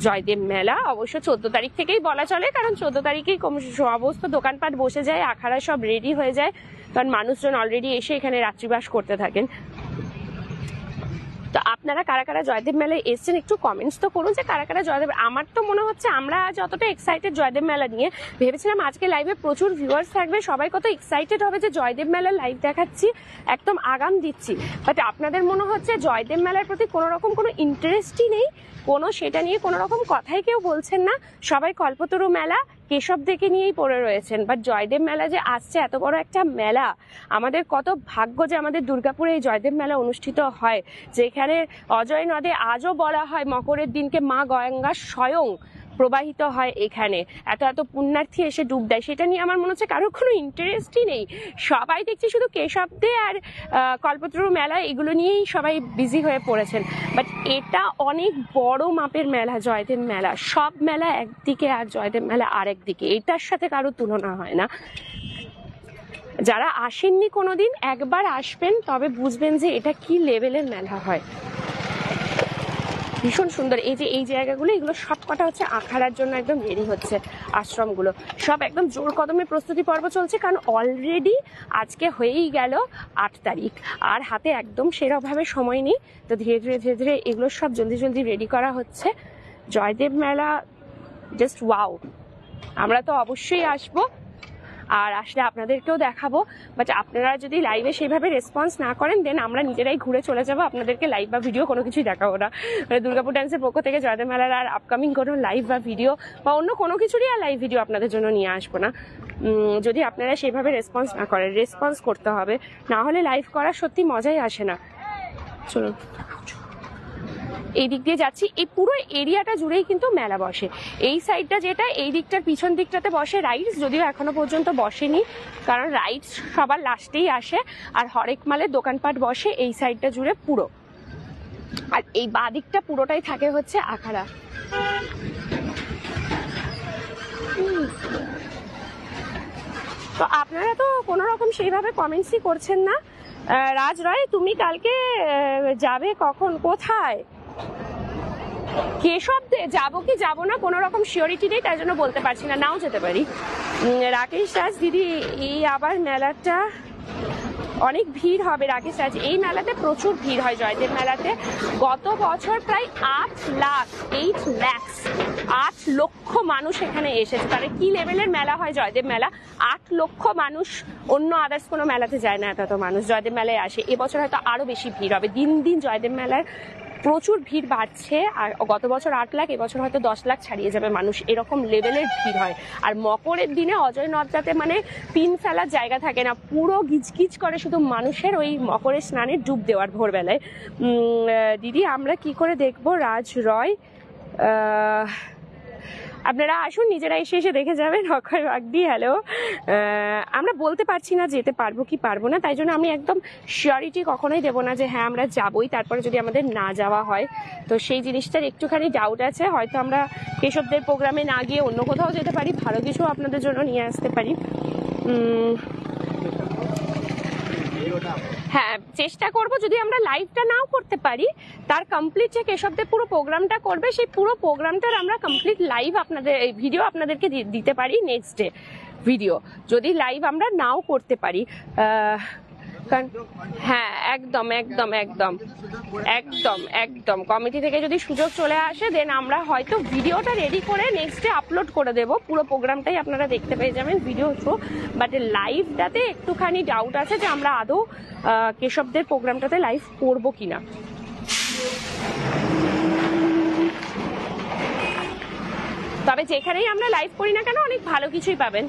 জয়দেব মেলা। অবশ্য 14 তারিখ থেকেই বলা চলে, কারণ 14 তারিখেই সমস্ত দোকানপাট বসে যায়, আখাড়া সব রেডি হয়ে যায়, কারণ মানুষজন অলরেডি এসে এখানে রাত্রিবাস করতে থাকেন। তো আপনারা কারা কারা জয়দেব মেলায় এসছেন একটু কমেন্টস তো করুন, যে কারা কারা জয়দেব। আমার তো মনে হচ্ছে আমরা যতটা এক্সাইটেড জয়দেব মেলা নিয়ে, ভেবেছিলাম আজকে লাইভে প্রচুর ভিউয়ার্স থাকবে, সবাই কত এক্সাইটেড হবে যে জয়দেব মেলার লাইভ দেখাচ্ছি, একদম আগাম দিচ্ছি। বাট আপনাদের মনে হচ্ছে জয়দেব মেলার প্রতি কোনো রকম কোনো ইন্টারেস্টই নেই, কোনো সেটা নিয়ে কোনো রকম কথাই কেউ বলছেন না, সবাই কল্পতরু মেলা কেশব দেখে নিয়েই পড়ে রয়েছেন। বাট জয়দেব মেলা যে আসছে, এত বড় একটা মেলা, আমাদের কত ভাগ্য যে আমাদের দুর্গাপুরে এই জয়দেব মেলা অনুষ্ঠিত হয়, যেখানে অজয় নদে আজও বলা হয় মকরের দিনকে মা গঙ্গা স্বয়ং প্রবাহিত হয় এখানে, এত এত পুণ্যার্থী এসে ডুব দেয়। সেটা নিয়ে আমার মনে হচ্ছে কারোর কোনো ইন্টারেস্টই নেই, সবাই দেখছি শুধু কেশবদে আর কল্পতরু মেলা এগুলো নিয়েই সবাই বিজি হয়ে পড়েছেন। বাট এটা অনেক বড় মাপের মেলা, জয়দেব মেলা। সব মেলা একদিকে আর জয়দেব মেলা আরেকদিকে, এটার সাথে কারো তুলনা হয় না। যারা আসেননি কোনোদিন, একবার আসবেন তবে বুঝবেন যে এটা কি লেভেলের মেলা হয়। ভীষণ সুন্দর। এই যে এই জায়গাগুলো, এগুলো সব কটা হচ্ছে আখাড়ার জন্য একদম রেডি হচ্ছে, আশ্রমগুলো সব একদম জোর কদমে প্রস্তুতি পর্ব চলছে, কারণ অলরেডি আজকে হয়েই গেল 8 তারিখ, আর হাতে একদম সেরকমভাবে সময় নেই। তো ধীরে ধীরে ধীরে ধীরে এগুলো সব জলদি জলদি রেডি করা হচ্ছে। জয়দেব মেলা জাস্ট ওয়াও, আমরা তো অবশ্যই আসবো, আর আসলে আপনাদেরকেও দেখাবো। বাট আপনারা যদি লাইভে সেইভাবে রেসপন্স না করেন, দেন আমরা নিজেরাই ঘুরে চলে যাবো, আপনাদেরকে লাইভ বা ভিডিও কোনো কিছুই দেখাবো না। মানে দুর্গাপুর ডান্সের পক্ষ থেকে জয়দেব মেলার আর আপকামিং কোনো লাইভ বা ভিডিও বা অন্য কোনো কিছুরই আর লাইভ ভিডিও আপনাদের জন্য নিয়ে আসবো না, যদি আপনারা সেইভাবে রেসপন্স না করেন। রেসপন্স করতে হবে, না হলে লাইভ করার সত্যি মজাই আসে না। চলুন এই দিক দিয়ে যাচ্ছি, এই পুরো এরিয়াটা জুড়েই কিন্তু মেলা বসে। এই সাইডটা যেটা, এই দিকটার পিছন দিকটাতে বসে রাইডস, যদিও এখনো পর্যন্ত বসেনি, কারণ রাইডস সবার লাস্টেই আসে, আর হরেক মালের দোকানপাট বসে এই সাইডটা জুড়ে পুরো। আর এই বাঁ দিকটা পুরোটাই থাকে হচ্ছে আখাড়া। তো আপনারা তো কোনো রকম সেইভাবে কমেন্টসই করছেন না, রাজ রয়, তুমি কালকে যাবে কখন, কোথায়? কেশবদে যাবো কি যাবো না কোনো রকম শিওরিটি নেই, তাই জন্য বলতে পারছি না, নাও যেতে পারি। রাকেশ রাজ দিদি, এই আবার মেলাটা অনেক ভিড় হবে। রাকেশ রাজ, এই মেলাতে প্রচুর ভিড় হয়, জয়দেব মেলাতে। গত বছর প্রায় 8 লক্ষ মানুষ এখানে এসেছে। তাহলে কি লেভেলের মেলা হয় জয়দেব মেলা? 8 লক্ষ মানুষ, অন্য আদার্স কোনো মেলাতে যায় না এত মানুষ, জয়দেব মেলায় আসে। এবছর হয়তো আরো বেশি ভিড় হবে, দিন দিন জয়দেব মেলার প্রচুর ভিড় বাড়ছে। আর গত বছর 8 লাখ, এবছর হয়তো 10 লাখ ছাড়িয়ে যাবে মানুষ, এরকম লেভেলের ভিড় হয়। আর মকরের দিনে অজয় নদটাতে মানে পিন ফেলার জায়গা থাকে না, পুরো গিজগিজ করে শুধু মানুষের ওই মকরের স্নানে ডুব দেওয়ার ভোরবেলায়। দিদি আমরা কি করে দেখবো রাজ রয়? আপনারা আসুন, নিজেরা এসে এসে দেখে যাবেন। অক্ষয় বাগদি, হ্যালো। আমরা বলতে পারছি না যেতে পারবো কি পারবো না, তাই জন্য আমি একদম শিওরিটি কখনোই দেবো না যে হ্যাঁ আমরা যাবোই, তারপরে যদি আমাদের না যাওয়া হয়। তো সেই জিনিসটার একটুখানি ডাউট আছে, হয়তো আমরা কেশবদের প্রোগ্রামে না গিয়ে অন্য কোথাও যেতে পারি, ভালো কিছু আপনাদের জন্য নিয়ে আসতে পারি। হ্যাঁ, চেষ্টা করব, যদি আমরা লাইভটা নাও করতে পারি, তার কমপ্লিট যে কেশবদের পুরো প্রোগ্রামটা করবে, সেই পুরো প্রোগ্রামটার আমরা কমপ্লিট লাইভ আপনাদের ভিডিও আপনাদেরকে দিতে পারি নেক্সট ডে ভিডিও, যদি লাইভ আমরা নাও করতে পারি। হ্যাঁ, একদম একদম একদম একদম একদম কমিটি থেকে যদি সুযোগ চলে আসে, দেন আমরা হয়তো ভিডিওটা রেডি করে নেক্সট ডে আপলোড করে দেবো, পুরো প্রোগ্রামটাই আপনারা দেখতে পেয়ে যাবেন ভিডিও থ্রু। বাট লাইভটাতে একটুখানি ডাউট আছে যে আমরা আদৌ কেশবদের প্রোগ্রামটাতে লাইভ করবো কিনা। তবে যেখানেই আমরা লাইভ করি না কেন, অনেক ভালো কিছুই পাবেন।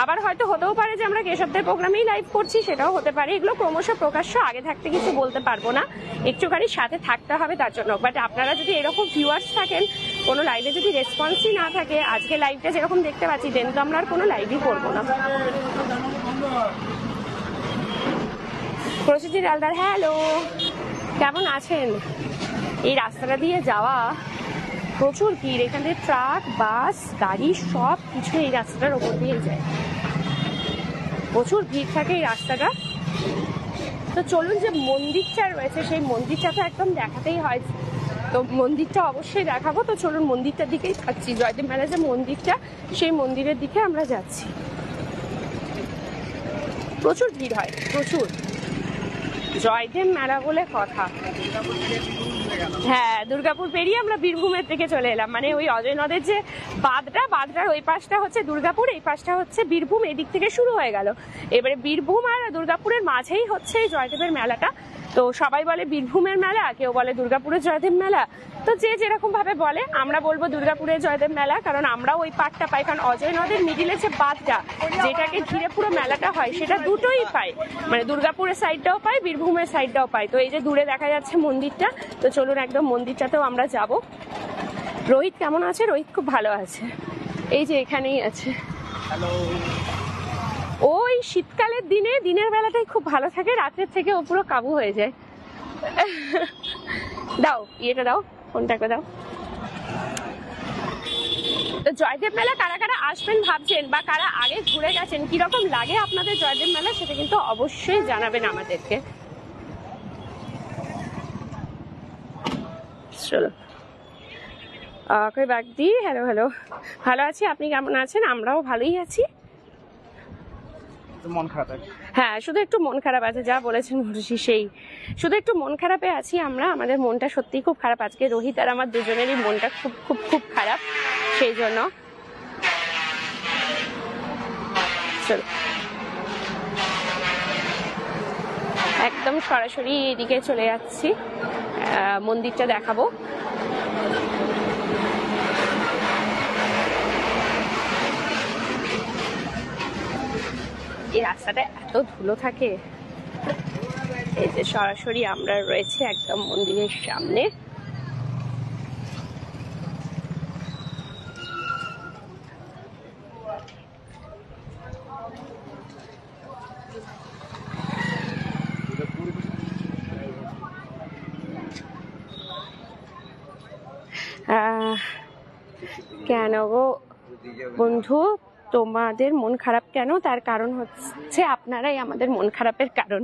আবার হয়তো হতেও পারে যে আমরা কেশবদের প্রোগ্রামেই লাইভ করছি, সেটাও হতে পারে। এগুলো ক্রমশ প্রকাশ্য, আগে থাকতে কিছু বলতে পারবো না, একটুখানি সাথে থাকতে হবে তার জন্য। বাট আপনারা যদি এরকম ভিউয়ার্স থাকেন, কোনো লাইভে যদি রেসপন্সই না থাকে, আজকে লাইভটা যেরকম দেখতে পাচ্ছি, দেন তো আমরা আর কোনো লাইভই করবো না। প্রসেনজিৎ হালদার, হ্যালো, কেমন আছেন? এই রাস্তাটা দিয়ে যাওয়া প্রচুর ভিড়, এখানে ট্রাক, বাস, গাড়ি সব কিছু এই রাস্তাটার ওপর দিয়ে যায়, প্রচুর ভিড় থাকে এই রাস্তাটা। তো চলুন, যে মন্দিরটা রয়েছে সেই মন্দিরটা তো একদম দেখাতেই হয়, তো মন্দিরটা অবশ্যই দেখাবো। তো চলুন, মন্দিরটার দিকেই থাকছি, জয়দেব মেলা যে মন্দিরটা, সেই মন্দিরের দিকে আমরা যাচ্ছি। প্রচুর ভিড় হয়, প্রচুর। জয়দেব মেলা বলে কথা। হ্যাঁ, দুর্গাপুর পেরিয়ে আমরা বীরভূমের দিকে চলে এলাম, মানে ওই অজয় নদের যে বাঁধটার ওই পাশটা হচ্ছে দুর্গাপুর, এই পাশটা হচ্ছে বীরভূম, এই দিক থেকে শুরু হয়ে গেল। এবারে বীরভূম আর দুর্গাপুরের মাঝেই হচ্ছে এই জয়দেবের মেলাটা। তো সবাই বলে বীরভূমের মেলা, কেউ বলে দুর্গাপুরের জয়দেব মেলা, তো যে যেরকম ভাবে বলে, আমরা বলবো দুর্গাপুরের জয়দেব মেলা, কারণ আমরা ওই পাটটা পাই। কারণ অজয় নদের মিডিলে যে বাঁধটা, যেটাকে ঘিরে পুরো মেলাটা হয়, সেটা দুটোই পাই, মানে দুর্গাপুরের সাইডটাও পাই, বীরভূমের সাইডটাও পাই। তো এই যে দূরে দেখা যাচ্ছে মন্দিরটা, তো চলুন একদম মন্দিরটাতেও আমরা যাব। রোহিত কেমন আছে? রোহিত খুব ভালো আছে, এই যে এখানেই আছে। ওই শীতকালের দিনে দিনের বেলাটাই খুব ভালো থাকে, রাতের থেকে ও পুরো কাবু হয়ে যায়। দাও ইয়েটা দাও, ফোনটাকে দাও। তো জয়দেব মেলা কারা কারা আসবেন ভাবছেন, বা কারা আগে ঘুরে গেছেন, কিরকম লাগে আপনাদের জয়দেব মেলা, সেটা কিন্তু অবশ্যই জানাবেন আমাদেরকে। চলো, বাগদি, হ্যালো হ্যালো, ভালো আছি, আপনি কেমন আছেন? আমরাও ভালোই আছি। মন খারাপ, হ্যাঁ, শুধু একটু মন খারাপ আছে, যা বলেছেন মনীষী, সেই শুধু একটু মন খারাপে আছি আমরা। আমাদের মনটা সত্যিই খুব খারাপ আজকে, রোহিত আর আমার দুজনেরই মনটা খুব খুব খুব খারাপ, সেই জন্য। চলো, একদম সরাসরি এদিকে চলে যাচ্ছি, মন্দিরটা দেখাবো। এই রাস্তাটা এত ধুলো থাকে। এই যে সরাসরি আমরা রয়েছে একদম মন্দিরের সামনে। কেন গো বন্ধু, তোমাদের মন খারাপ কেন, তার কারণ হচ্ছে আপনারাই আমাদের মন খারাপের কারণ।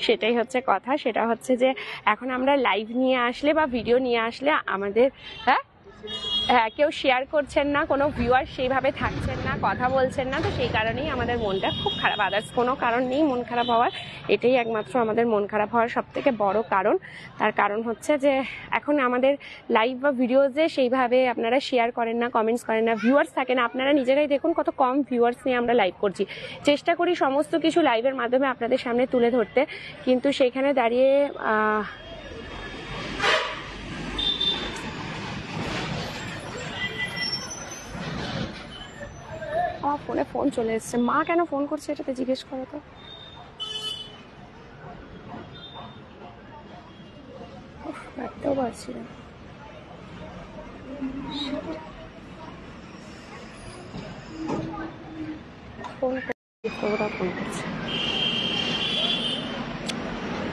সেটাই হচ্ছে কথা। সেটা হচ্ছে যে এখন আমরা লাইভ নিয়ে আসলে বা ভিডিও নিয়ে আসলে আমাদের হ্যাঁ কেউ শেয়ার করছেন না, কোনো ভিউয়ার সেইভাবে থাকছেন না, কথা বলছেন না, তো সেই কারণেই আমাদের মনটা খুব খারাপ। আদার্স কোনো কারণ নেই মন খারাপ হওয়ার। এটাই একমাত্র আমাদের মন খারাপ হওয়ার সব থেকে বড় কারণ। তার কারণ হচ্ছে যে এখন আমাদের লাইভ বা ভিডিওজে সেইভাবে আপনারা শেয়ার করেন না, কমেন্টস করেন না, ভিউয়ার্স থাকে না। আপনারা নিজেরাই দেখুন কত কম ভিউয়ার্স নিয়ে আমরা লাইভ করছি। চেষ্টা করি সমস্ত কিছু লাইভের মাধ্যমে আপনাদের সামনে তুলে ধরতে, কিন্তু সেখানে দাঁড়িয়ে আমার ফোনে ফোন চলে এসছে। মা কেন ফোন করছে এটাতে জিজ্ঞেস করো তো। রাখতেও পারছি না ফোন করছে।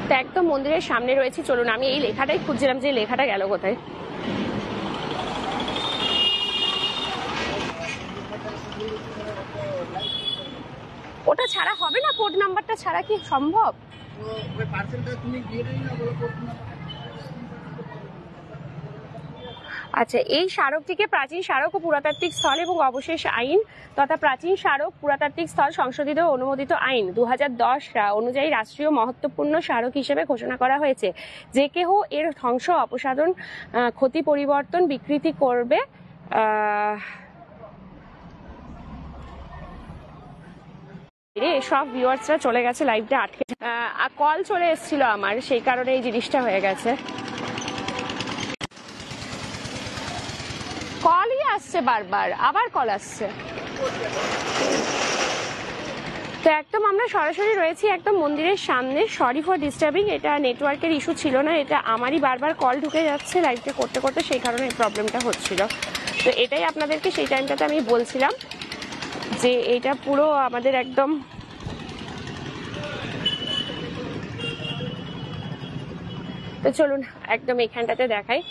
তো একদম মন্দিরের সামনে রয়েছে। চলুন, আমি এই লেখাটাই খুঁজছিলাম যে লেখাটা গেল কোথায়। ওটা ছাড়া হবে না? কোড নাম্বারটা ছাড়া কি সম্ভব? আচ্ছা, এই স্মারকটিকে প্রাচীন স্মারক ও পুরাতাত্ত্বিক স্থল এবং অবশেষ আইন তথা প্রাচীন স্মারক পুরাতাত্ত্বিক স্থল সংশোধিত অনুমোদিত আইন 2010 অনুযায়ী রাষ্ট্রীয় মহত্বপূর্ণ স্মারক হিসেবে ঘোষণা করা হয়েছে। যে কেহ এর ধ্বংস, অপসারণ, ক্ষতি, পরিবর্তন, বিকৃতি করবে সব ভিউয়ার্সরা চলে গেছে, লাইভটা আটকে কল চলে এসেছিল আমার, সেই কারণে এই জিনিসটা হয়ে গেছে। কলই আসছে বারবার, আবার কল আসছে। তো একদম আমরা সরাসরি রয়েছি একদম মন্দিরের সামনে। সরি ফর ডিস্টার্বিং, এটা নেটওয়ার্কের ইস্যু ছিল না, এটা আমারই বারবার কল ঢুকে যাচ্ছে লাইভটা করতে করতে, সেই কারণে এই প্রবলেমটা হচ্ছিল। তো এটাই আপনাদেরকে সেই টাইমটাতে আমি বলছিলাম যে এটা পুরো আমাদের একদম তো চলুন একদম এখানটাতে দেখাই।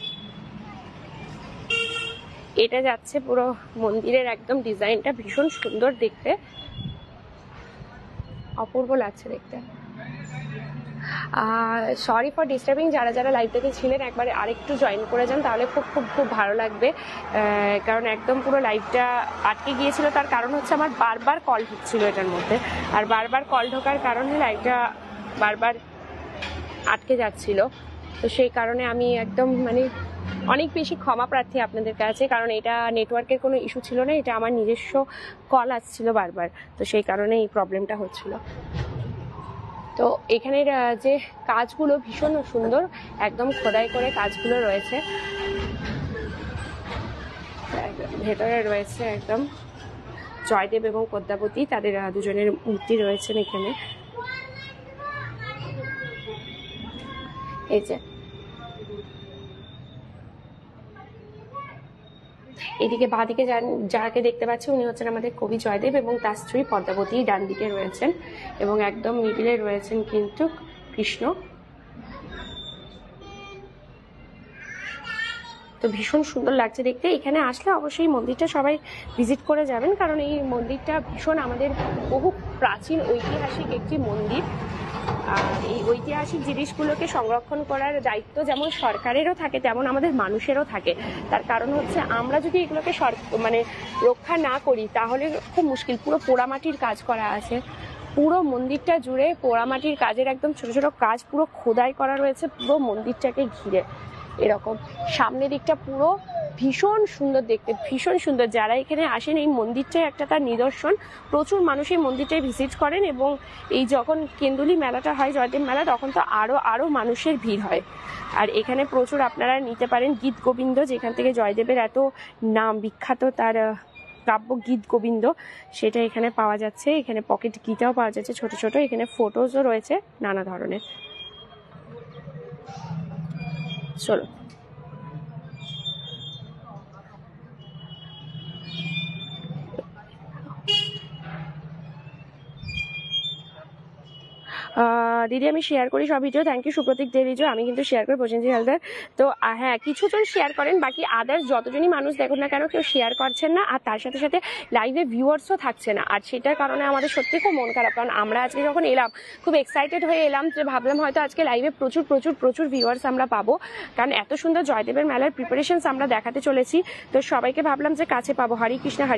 এটা যাচ্ছে পুরো মন্দিরের একদম ডিজাইনটা ভীষণ সুন্দর দেখতে, অপূর্ব লাগছে দেখতে। সরি ফর ডিস্টার্বিং, যারা যারা লাইভ থেকে ছিলেন একবার আরেকটু জয়েন করে যান, তাহলে খুব খুব খুব ভালো লাগবে। কারণ একদম পুরো লাইভটা আটকে গিয়েছিল, তার কারণ হচ্ছে আমার বারবার কল ঢুকছিল এটার মধ্যে, আর বারবার কল ঢোকার কারণে লাইভটা বারবার আটকে যাচ্ছিল। তো সেই কারণে আমি একদম অনেক বেশি ক্ষমা প্রার্থী আপনাদের কাছে, কারণ এটা নেটওয়ার্কের কোনো ইস্যু ছিল না, এটা আমার নিজস্ব কল আসছিল বারবার, তো সেই কারণে এই প্রবলেমটা হচ্ছিল। তো এখানের যে কাজগুলো ভীষণ সুন্দর, একদম খোদাই করে কাজগুলো রয়েছে। ভেতরে রয়েছে একদম জয়দেব এবং পদ্মাবতী, তাদের দুজনের মূর্তি রয়েছেন এখানে। এই যে এদিকে বাঁদিকে যাকে দেখতে পাচ্ছি উনি হচ্ছেন আমাদের কবি জয়দেব এবং তার স্ত্রী পদ্মাবতী ডান দিকে রয়েছেন, এবং একদম মিডিলে রয়েছেন কিন্তু কৃষ্ণ। তো ভীষণ সুন্দর লাগছে দেখতে। এখানে আসলে অবশ্যই মন্দিরটা সবাই ভিজিট করে যাবেন, কারণ এই মন্দিরটা ভীষণ আমাদের বহু প্রাচীন ঐতিহাসিক একটি মন্দির। এই ঐতিহাসিক জিনিসগুলোকে সংরক্ষণ করার দায়িত্ব যেমন সরকারেরও থাকে, তেমন আমাদের মানুষেরও থাকে। তার কারণ হচ্ছে আমরা যদি এগুলোকে রক্ষা না করি তাহলে খুব মুশকিল। পুরো পোড়ামাটির কাজ করা আছে, পুরো মন্দিরটা জুড়ে পোড়ামাটির কাজের একদম ছোট ছোট কাজ পুরো খোদাই করা রয়েছে পুরো মন্দিরটাকে ঘিরে। এরকম সামনের দিকটা পুরো ভীষণ সুন্দর দেখতে, ভীষণ সুন্দর। যারা এখানে আসেন এই মন্দিরটাই একটা তার নিদর্শন। প্রচুর মানুষ এই মন্দিরটাই ভিজিট করেন, এবং এই যখন কেন্দুলি মেলাটা হয়, জয়দেব মেলা, তখন তো আরো মানুষের ভিড় হয়। আর এখানে প্রচুর আপনারা নিতে পারেন গীত গোবিন্দ, যেখান থেকে জয়দেবের এত নাম বিখ্যাত, তার কাব্য গীত গোবিন্দ, সেটা এখানে পাওয়া যাচ্ছে। এখানে পকেট গীতাও পাওয়া যাচ্ছে ছোট ছোট। এখানে ফটোজও রয়েছে নানা ধরনের। চলো দিদি আমি শেয়ার করি সব video, thank you Supratik De video, আমি কিন্তু শেয়ার করি প্রসেনজিৎ হালদার। তো হ্যাঁ কিছুজন শেয়ার করেন, বাকি আদার্স যতজনই মানুষ দেখুন না কেন কেউ শেয়ার করছেন না, আর তার সাথে সাথে লাইভে ভিউয়ার্সও থাকছে না, আর সেটার কারণে আমাদের সত্যি খুব মন খারাপ। কারণ আমরা আজকে যখন এলাম খুব এক্সাইটেড হয়ে এলাম, যে ভাবলাম হয়তো আজকে লাইভে প্রচুর প্রচুর প্রচুর ভিউয়ার্স আমরা পাবো, কারণ এত সুন্দর জয়দেবের মেলার প্রিপারেশনস আমরা দেখাতে চলেছি। তো সবাইকে ভাবলাম যে কাছে পাবো। হরে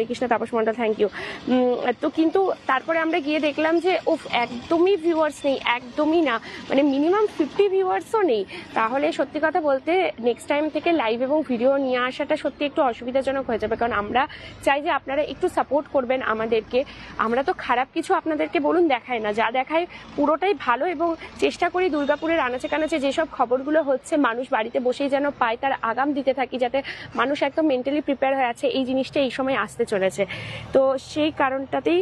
কৃষ্ণ তাপস মন্ডল, থ্যাংক ইউ। তো কিন্তু তারপরে আমরা গিয়ে দেখলাম যে ওফ একদমই ভিউয়ার্স নেই, একদমই না, মানে মিনিমাম 50 ভিউয়ার্সও নেই। তাহলে সত্যি কথা বলতে নেক্সট টাইম থেকে লাইভ এবং ভিডিও নিয়ে আসাটা সত্যি একটু অসুবিধাজনক হয়ে যাবে, কারণ আমরা চাই যে আপনারা একটু সাপোর্ট করবেন আমাদেরকে। আমরা তো খারাপ কিছু আপনাদেরকে বলুন দেখাই না, যা দেখাই পুরোটাই ভালো, এবং চেষ্টা করি দুর্গাপুরের আনাচে কানাচে যেসব খবরগুলো হচ্ছে মানুষ বাড়িতে বসেই যেন পায়, তার আগাম দিতে থাকি, যাতে মানুষ একদম মেন্টালি প্রিপেয়ার হয়ে আছে এই জিনিসটা এই সময় আসতে চলেছে। তো সেই কারণটাতেই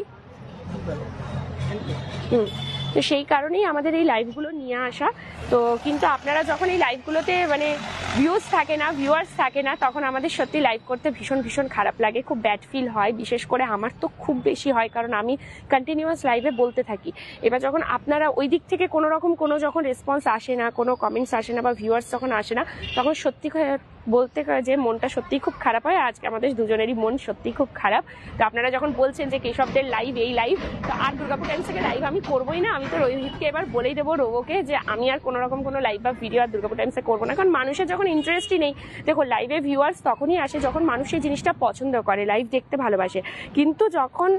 তো সেই কারণেই আমাদের এই লাইভগুলো নিয়ে আসা। তো কিন্তু আপনারা যখন এই লাইভগুলোতে মানে ভিউজ থাকে না, ভিউয়ার্স থাকে না, তখন আমাদের সত্যি লাইভ করতে ভীষণ ভীষণ খারাপ লাগে, খুব ব্যাড ফিল হয়। বিশেষ করে আমার তো খুব বেশি হয়, কারণ আমি কন্টিনিউয়াস লাইভে বলতে থাকি। এবার যখন আপনারা ওই দিক থেকে কোনো রকম কোনো যখন রেসপন্স আসে না, কোনো কমেন্টস আসে না, বা ভিউয়ার্স যখন আসে না, তখন সত্যি বলতে যে মনটা সত্যিই খুব খারাপ হয়। আজকে আমাদের দুজনেরই মন সত্যিই খুব খারাপ। তো আপনারা যখন বলছেন যে কেশবদের লাইভ এই লাইভ, তো আর দুর্গাপুর টাইমস থেকে লাইভ আমি করবোই না। আমি তো রোহিতকে এবার বলেই দেবো, রোবোকে, যে আমি আর কোনো রকম কোনো লাইভ বা ভিডিও আর দুর্গাপুর টাইমসে করবো না, কারণ মানুষের যখন ইন্টারেস্টই নেই। দেখো লাইভে ভিউয়ার্স তখনই আসে যখন মানুষ এই জিনিসটা পছন্দ করে, লাইভ দেখতে ভালোবাসে। কিন্তু যখন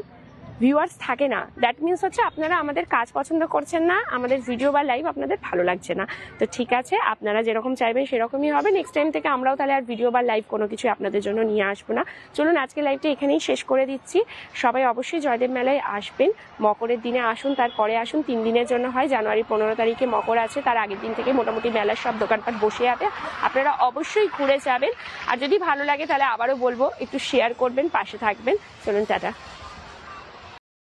ভিউয়ার্স থাকে না, দ্যাট মিনস হচ্ছে আপনারা আমাদের কাজ পছন্দ করছেন না, আমাদের ভিডিও বা লাইভ আপনাদের ভালো লাগছে না। তো ঠিক আছে, আপনারা যেরকম চাইবেন সেরকমই হবে। নেক্সট টাইম থেকে আমরাও তাহলে আর ভিডিও বা লাইভ কোনো কিছু আপনাদের জন্য নিয়ে আসবো না। চলুন আজকে লাইভটা এখানেই শেষ করে দিচ্ছি। সবাই অবশ্যই জয়দেব মেলায় আসবেন, মকরের দিনে আসুন, তারপরে আসুন। 3 দিনের জন্য হয়, জানুয়ারি 15 তারিখে মকর আছে, তার আগের দিন থেকে মোটামুটি মেলার সব দোকানপাট বসে যাবে, আপনারা অবশ্যই ঘুরে যাবেন। আর যদি ভালো লাগে তাহলে আবারও বলবো একটু শেয়ার করবেন, পাশে থাকবেন। চলুন টাটা।